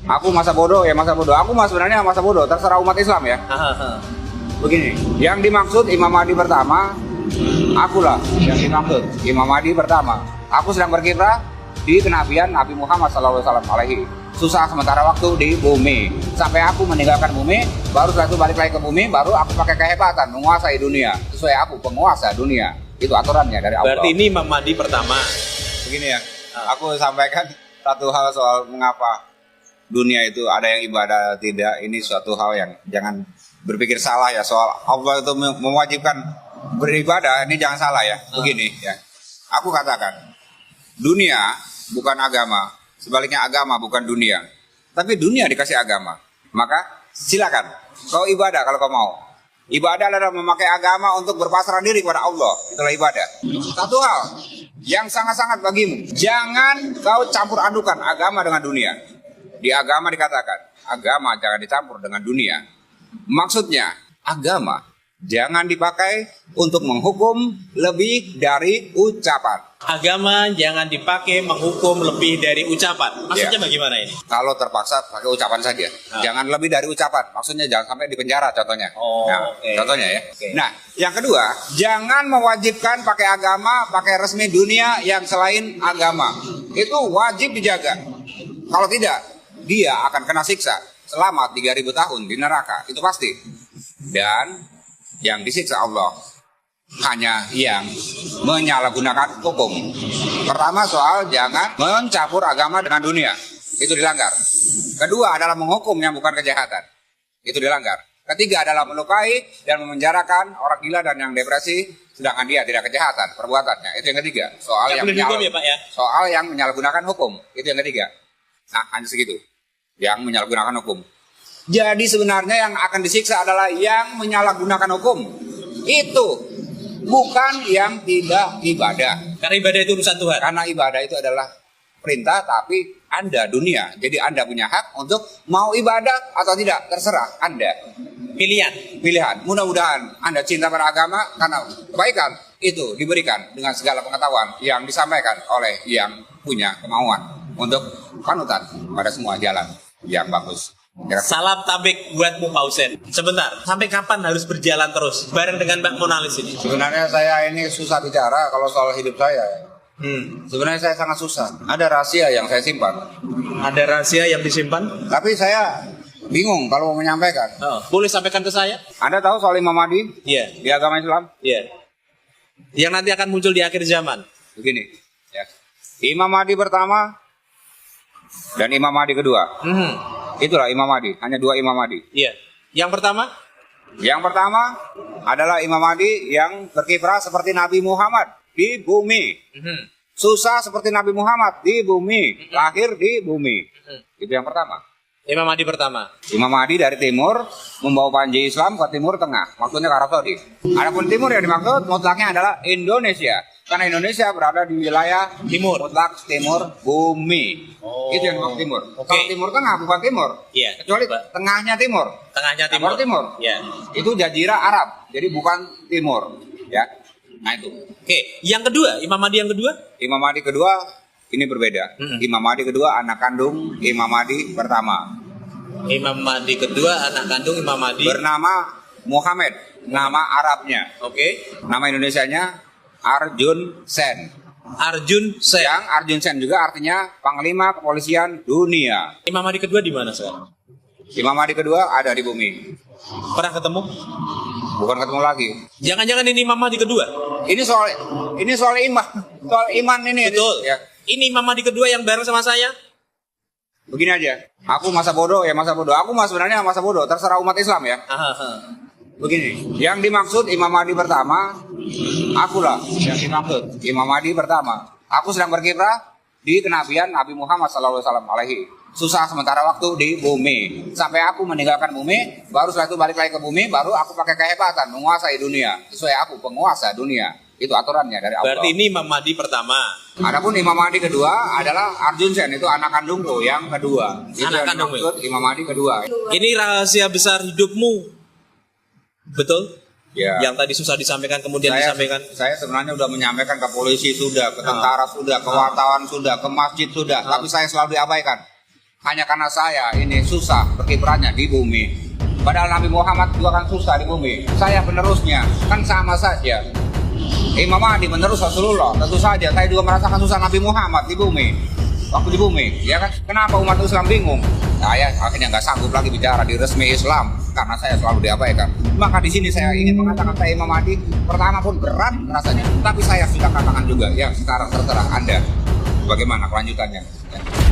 Aku masa bodoh ya masa bodoh. Aku mah sebenarnya masa bodoh, terserah umat Islam ya. Begini, yang dimaksud Imam Mahdi pertama, akulah yang dimaksud Imam Mahdi pertama. Aku sedang berkiprah di kenabian Nabi Muhammad SAW alaihi. Susah sementara waktu di bumi. Sampai aku meninggalkan bumi, baru setelah itu balik lagi ke bumi, baru aku pakai kehebatan menguasai dunia. Sesuai aku penguasa dunia. Itu aturannya dari Allah. Berarti ini Imam Mahdi pertama. Begini ya, aku sampaikan satu hal soal mengapa dunia itu ada yang ibadah tidak. Ini suatu hal yang jangan berpikir salah ya, soal Allah itu mewajibkan beribadah, ini jangan salah ya. Begini ya, aku katakan dunia bukan agama, sebaliknya agama bukan dunia, tapi dunia dikasih agama. Maka silakan kau ibadah kalau kau mau. Ibadah adalah memakai agama untuk berpasrah diri kepada Allah, itulah ibadah. Satu hal yang sangat-sangat bagimu, jangan kau campur adukan agama dengan dunia. Di agama dikatakan, agama jangan dicampur dengan dunia. Maksudnya, agama jangan dipakai untuk menghukum lebih dari ucapan. Agama jangan dipakai menghukum lebih dari ucapan. Maksudnya bagaimana ini? Kalau terpaksa pakai ucapan saja. Jangan lebih dari ucapan. Maksudnya jangan sampai di penjara contohnya. Contohnya ya. Nah, yang kedua, jangan mewajibkan pakai agama, pakai resmi dunia yang selain agama. Itu wajib dijaga. Kalau tidak, dia akan kena siksa selama 3.000 tahun di neraka, itu pasti. Dan yang disiksa Allah hanya yang menyalahgunakan hukum. Pertama soal jangan mencampur agama dengan dunia, itu dilanggar. Kedua adalah menghukum yang bukan kejahatan, itu dilanggar. Ketiga adalah melukai dan memenjarakan orang gila dan yang depresi, sedangkan dia tidak kejahatan perbuatannya, itu yang ketiga. Soal yang menyalahgunakan hukum, itu yang ketiga. Nah, hanya segitu yang menyalahgunakan hukum. Jadi sebenarnya yang akan disiksa adalah yang menyalahgunakan hukum. Itu bukan yang tidak ibadah. Karena ibadah itu urusan Tuhan. Karena ibadah itu adalah perintah, tapi Anda dunia. Jadi Anda punya hak untuk mau ibadah atau tidak, terserah Anda. Pilihan. Mudah-mudahan Anda cinta pada agama karena kebaikan itu diberikan dengan segala pengetahuan yang disampaikan oleh yang punya kemauan untuk panutan pada semua jalan yang bagus. Salam tabik buatmu Pak Husein. Sebentar, sampai kapan harus berjalan terus bareng dengan Mbak Monalis ini? Sebenarnya saya ini susah bicara kalau soal hidup saya. Sebenarnya saya sangat susah. Ada rahasia yang saya simpan. Ada rahasia yang disimpan? Tapi saya bingung kalau mau menyampaikan. Boleh sampaikan ke saya? Anda tahu soal Imam Mahdi? Iya. Di agama Islam? Iya. Yang nanti akan muncul di akhir zaman. Begini, ya. Imam Mahdi pertama dan Imam Mahdi kedua. Itulah Imam Mahdi, hanya dua Imam Mahdi. Iya. Yang pertama? Yang pertama adalah Imam Mahdi yang berkiprah seperti Nabi Muhammad di bumi. Susah seperti Nabi Muhammad di bumi, lahir di bumi. Itu yang pertama. Imam Mahdi pertama. Imam Mahdi dari timur membawa panji Islam ke timur tengah, maksudnya ke Arab Saudi. Adapun timur yang dimaksud mutlaknya adalah Indonesia, karena Indonesia berada di wilayah timur, mutlak timur bumi. Itu yang dimaksud timur. Kalau timur tengah bukan timur, kecuali tengahnya timur. Tengahnya timur. Ya. Itu jazirah Arab, jadi bukan timur. Ya. Nah itu. Yang kedua, Imam Mahdi yang kedua? Imam Mahdi kedua ini berbeda. Imam Mahdi kedua anak kandung Imam Mahdi pertama. Imam Mahdi kedua anak kandung Imam Mahdi bernama Muhammad, nama Arabnya. Nama Indonesianya Arjun Sen. Arjun Sen. Yang Arjun Sen juga artinya Panglima Kepolisian Dunia. Imam Mahdi kedua di mana sekarang? Imam Mahdi kedua ada di bumi. Pernah ketemu? Bukan ketemu lagi. Jangan-jangan ini Imam Mahdi kedua? Ini soal iman, soal iman ini. Betul. Ya. Ini Imam Mahdi kedua yang bareng sama saya? Begini aja. Aku masa bodoh ya masa bodoh. Aku mah sebenarnya masa bodoh. Terserah umat Islam ya. Begini. Yang dimaksud Imam Mahdi pertama, akulah yang dimaksud Imam Mahdi pertama. Aku sedang berkiprah di kenabian Nabi Muhammad SAW alaihi. Susah sementara waktu di bumi. Sampai aku meninggalkan bumi, baru setelah itu balik lagi ke bumi, baru aku pakai kehebatan menguasai dunia. Sesuai aku penguasa dunia. Itu aturannya dari Allah. Berarti ini Imam Mahdi pertama. Adapun Imam Mahdi kedua adalah Arjun Sen, itu anak kandungku yang kedua. Itu anak yang dimaksud Imam Mahdi kedua. Ini rahasia besar hidupmu. Betul? Ya. Yang tadi susah disampaikan kemudian disampaikan. Saya sebenarnya sudah menyampaikan ke polisi sudah, ke tentara sudah, ke wartawan sudah, ke masjid sudah, tapi saya selalu diabaikan. hanya karena saya ini susah berkiprahnya di bumi. Padahal Nabi Muhammad juga kan susah di bumi. Saya penerusnya, kan sama saja. Imam Mahdi menerus Rasulullah, tentu saja saya juga merasakan susah Nabi Muhammad di bumi. Waktu di bumi, ya kan? Kenapa umat Islam bingung? Saya akhirnya nggak sanggup lagi bicara di resmi Islam karena saya selalu diabaikan. Maka di sini saya ingin mengatakan saya Imam Mahdi. Pertama pun berat rasanya, tapi saya sudah katakan juga. Ya sekarang terserah Anda bagaimana kelanjutannya. Ya.